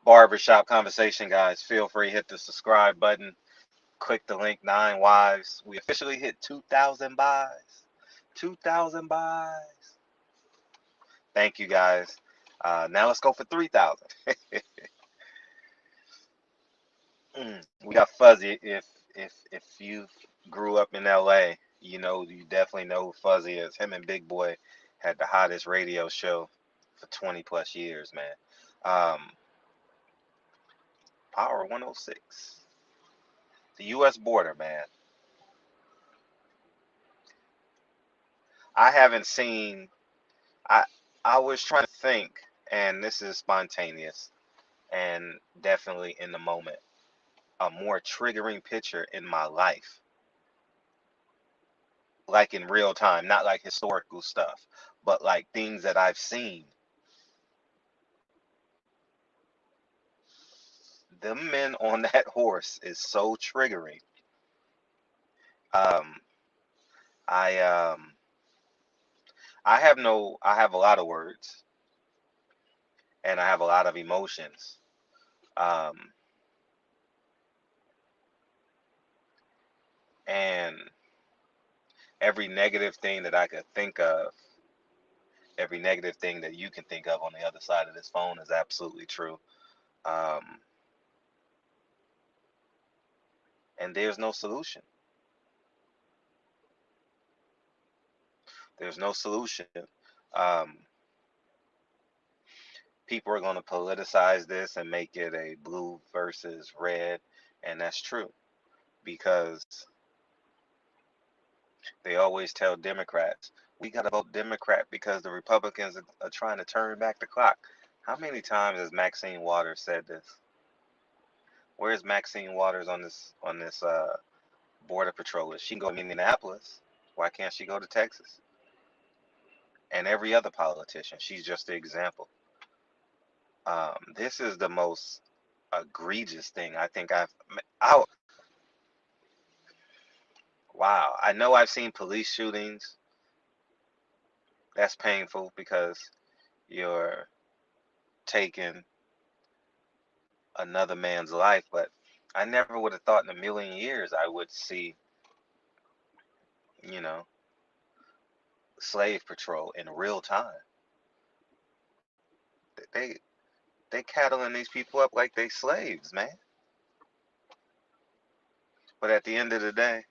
Barbershop conversation, guys. Feel free, hit the subscribe button, click the link. 9 wives. We officially hit 2,000 buys. 2,000 buys. Thank you, guys. Now let's go for 3,000. We got Fuzzy. If you grew up in LA, you definitely know who Fuzzy is. Him and Big Boy had the hottest radio show for 20 plus years, man. Power 106. The U.S. border, man. I haven't seen. I I was trying to think, and this is spontaneous and definitely in the moment. A more triggering picture in my life, like in real time, not like historical stuff, but like things that I've seen. The men on that horse is so triggering. Um, I I have no, I have a lot of words and I have a lot of emotions. Um, and every negative thing that I could think of, every negative thing that you can think of on the other side of this phone is absolutely true. Um, and there's no solution. There's no solution. Um, People are going to politicize this and make it a blue versus red, and that's true because they always tell Democrats, we got to vote Democrat because the Republicans are trying to turn back the clock. How many times has Maxine Waters said this? Where's Maxine Waters on this border patrol? She can go to Minneapolis. Why can't she go to Texas? And every other politician. She's just the example. This is the most egregious thing I think I wow. I know I've seen police shootings. That's painful because you're taking another man's life, but I never would have thought in a million years I would see, you know, slave patrol in real time. They they cattling these people up like they slaves, man. But at the end of the day,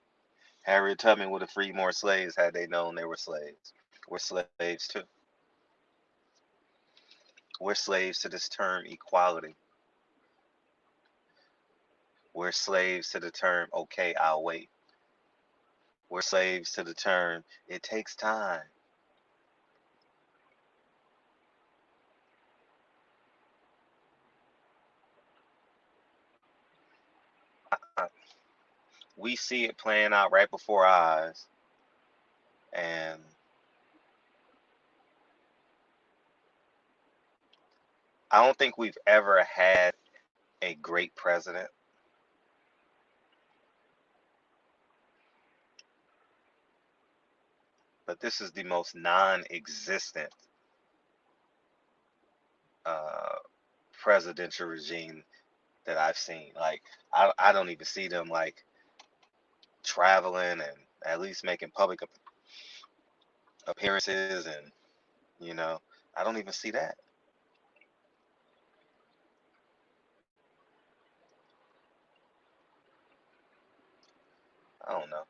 Harriet Tubman would have freed more slaves had they known they were slaves. We're slaves too. We're slaves to this term equality. We're slaves to the term, okay, I'll wait. We're slaves to the term, it takes time. Uh, We see it playing out right before our eyes. And I don't think we've ever had a great president, but this is the most non existent uh, presidential regime that I've seen. Like, I don't even see them like traveling and at least making public appearances. And, you know, I don't even see that. I don't know.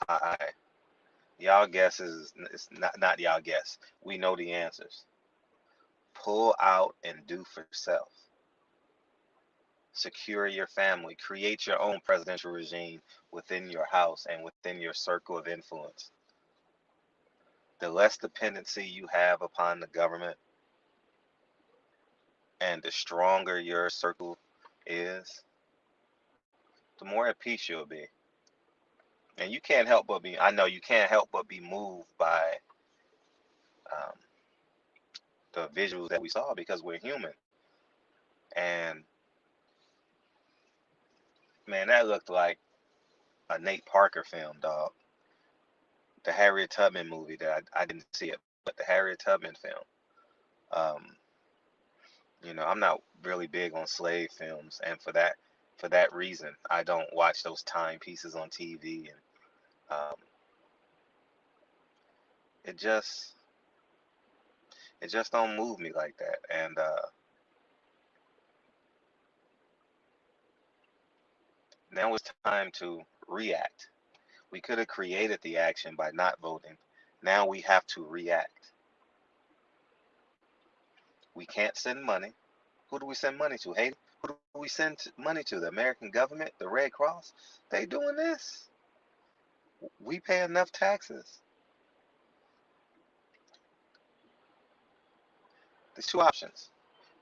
I Y'all guesses, it's not y'all guess. We know the answers. Pull out and do for self. Secure your family. Create your own presidential regime within your house and within your circle of influence. The less dependency you have upon the government and the stronger your circle is, the more at peace you'll be. And you can't help but be, I know you can't help but be moved by um, the visuals that we saw because we're human. And man, that looked like a Nate Parker film, dog. The Harriet Tubman movie that I didn't see it, but the Harriet Tubman film. Um, I'm not really big on slave films, and for that reason, I don't watch those timepieces on TV, and it just it just don't move me like that. And now it's time to react. We could have created the action by not voting. Now we have to react. We can't send money. Who do we send money to? Haiti? Who do we send money to? The American government? The Red Cross? They doing this. We pay enough taxes. There's two options.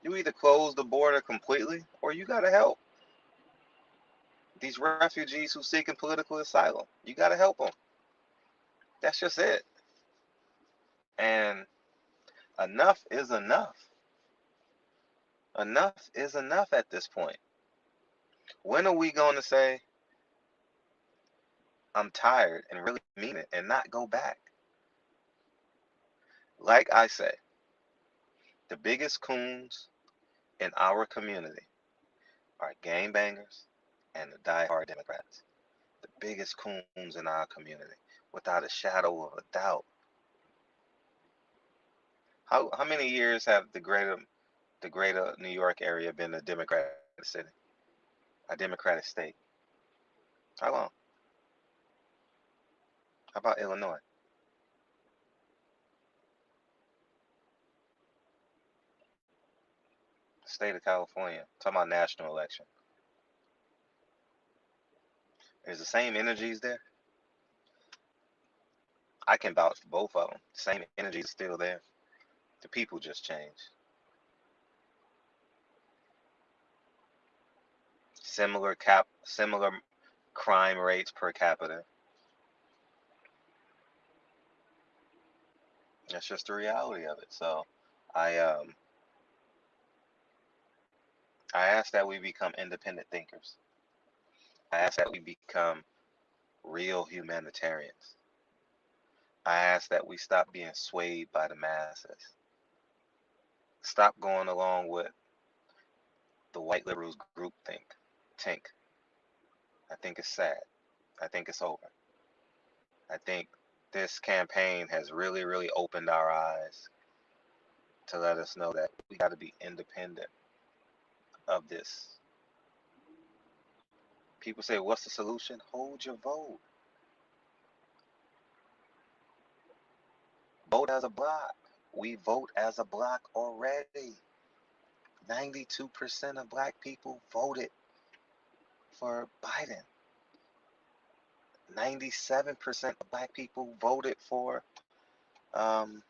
You either close the border completely or you gotta help these refugees who seeking political asylum. You gotta help them. That's just it. And enough is enough. Enough is enough at this point. When are we going to say, I'm tired, and really mean it and not go back? Like I say, the biggest coons in our community are gangbangers and the diehard Democrats. The biggest coons in our community, without a shadow of a doubt. How many years have the greater New York area been a Democratic city, a Democratic state? How long? How about Illinois? State of California. Talking about national election. There's the same energies there. I can vouch for both of them. The same energies are still there. The people just change. Similar crime rates per capita. That's just the reality of it. So I I ask that we become independent thinkers. I ask that we become real humanitarians. I ask that we stop being swayed by the masses. Stop going along with the white liberals group think. I think it's sad. I think it's over. I think this campaign has really, really opened our eyes to let us know that we got to be independent of this. People say, what's the solution? Hold your vote. Vote as a block. We vote as a block already. 92% of black people voted for Biden. 97% of black people voted for um,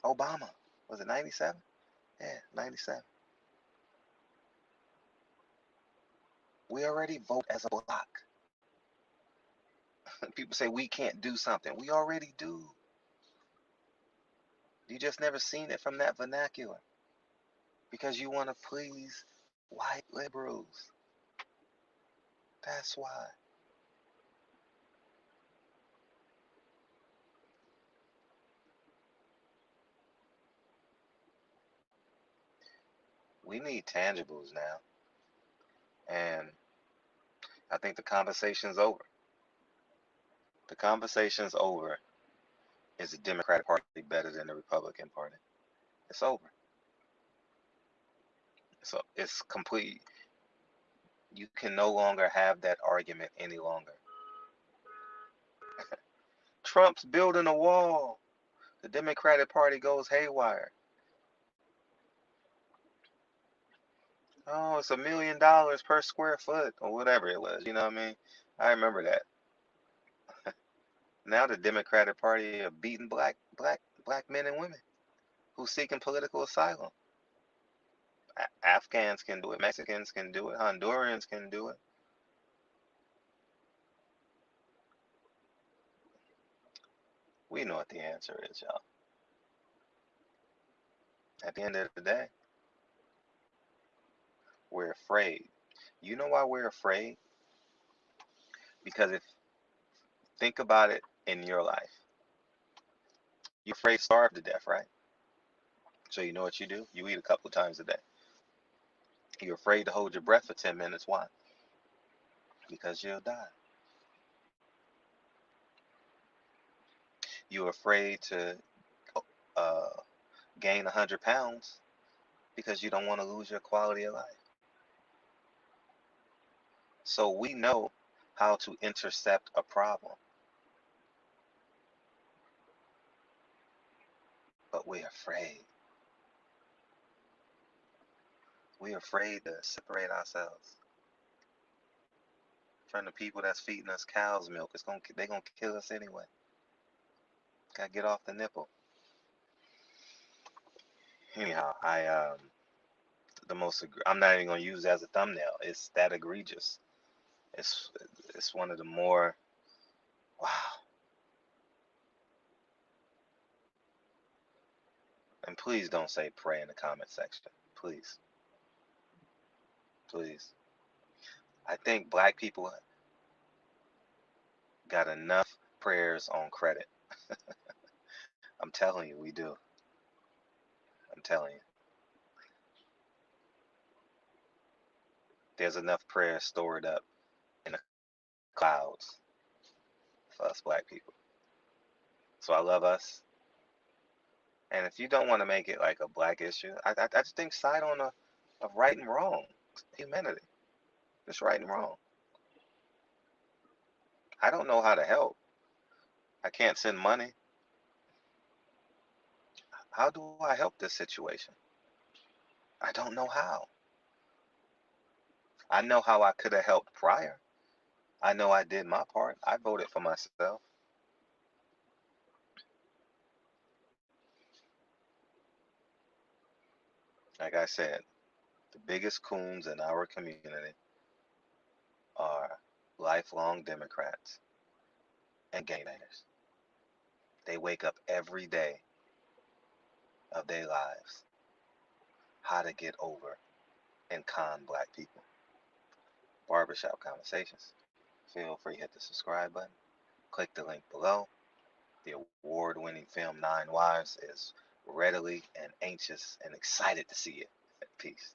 Obama. Was it 97? Yeah, 97. We already vote as a block. People say we can't do something. We already do. You just never seen it from that vernacular because you want to please white liberals. That's why. We need tangibles now. And I think the conversation's over. The conversation's over. Is the Democratic Party better than the Republican Party? It's over. So it's complete. You can no longer have that argument any longer. Trump's building a wall. The Democratic Party goes haywire. Oh, it's $1 million per square foot or whatever it was. You know what I mean? I remember that. Now the Democratic Party are beating black men and women who seeking political asylum. Afghans can do it. Mexicans can do it. Hondurans can do it. We know what the answer is, y'all. At the end of the day, we're afraid. You know why we're afraid? Because if think about it in your life, you're afraid to starve to death, right? So you know what you do? You eat a couple of times a day. You're afraid to hold your breath for 10 minutes. Why? Because you'll die. You're afraid to uh, gain 100 pounds because you don't want to lose your quality of life. So we know how to intercept a problem, but we're afraid. We're afraid to separate ourselves from the people that's feeding us cow's milk. They're gonna kill us anyway. Gotta get off the nipple. Anyhow, I'm not even gonna use it as a thumbnail. It's that egregious. It's it's one of the more wow. And please don't say pray in the comment section. Please, please. I think black people got enough prayers on credit. I'm telling you, we do. I'm telling you. There's enough prayers stored up in the clouds for us black people. So I love us. And if you don't want to make it like a black issue, I just think side on of right and wrong, humanity. Just right and wrong. I don't know how to help. I can't send money. How do I help this situation? I don't know how. I know how I could have helped prior. I know I did my part. I voted for myself. Like I said, the biggest coons in our community are lifelong Democrats and gangbangers. They wake up every day of their lives how to get over and con black people. Barbershop Conversations. Feel free to hit the subscribe button. Click the link below. The award-winning film Nine Wives is readily and anxious and excited to see you. Peace.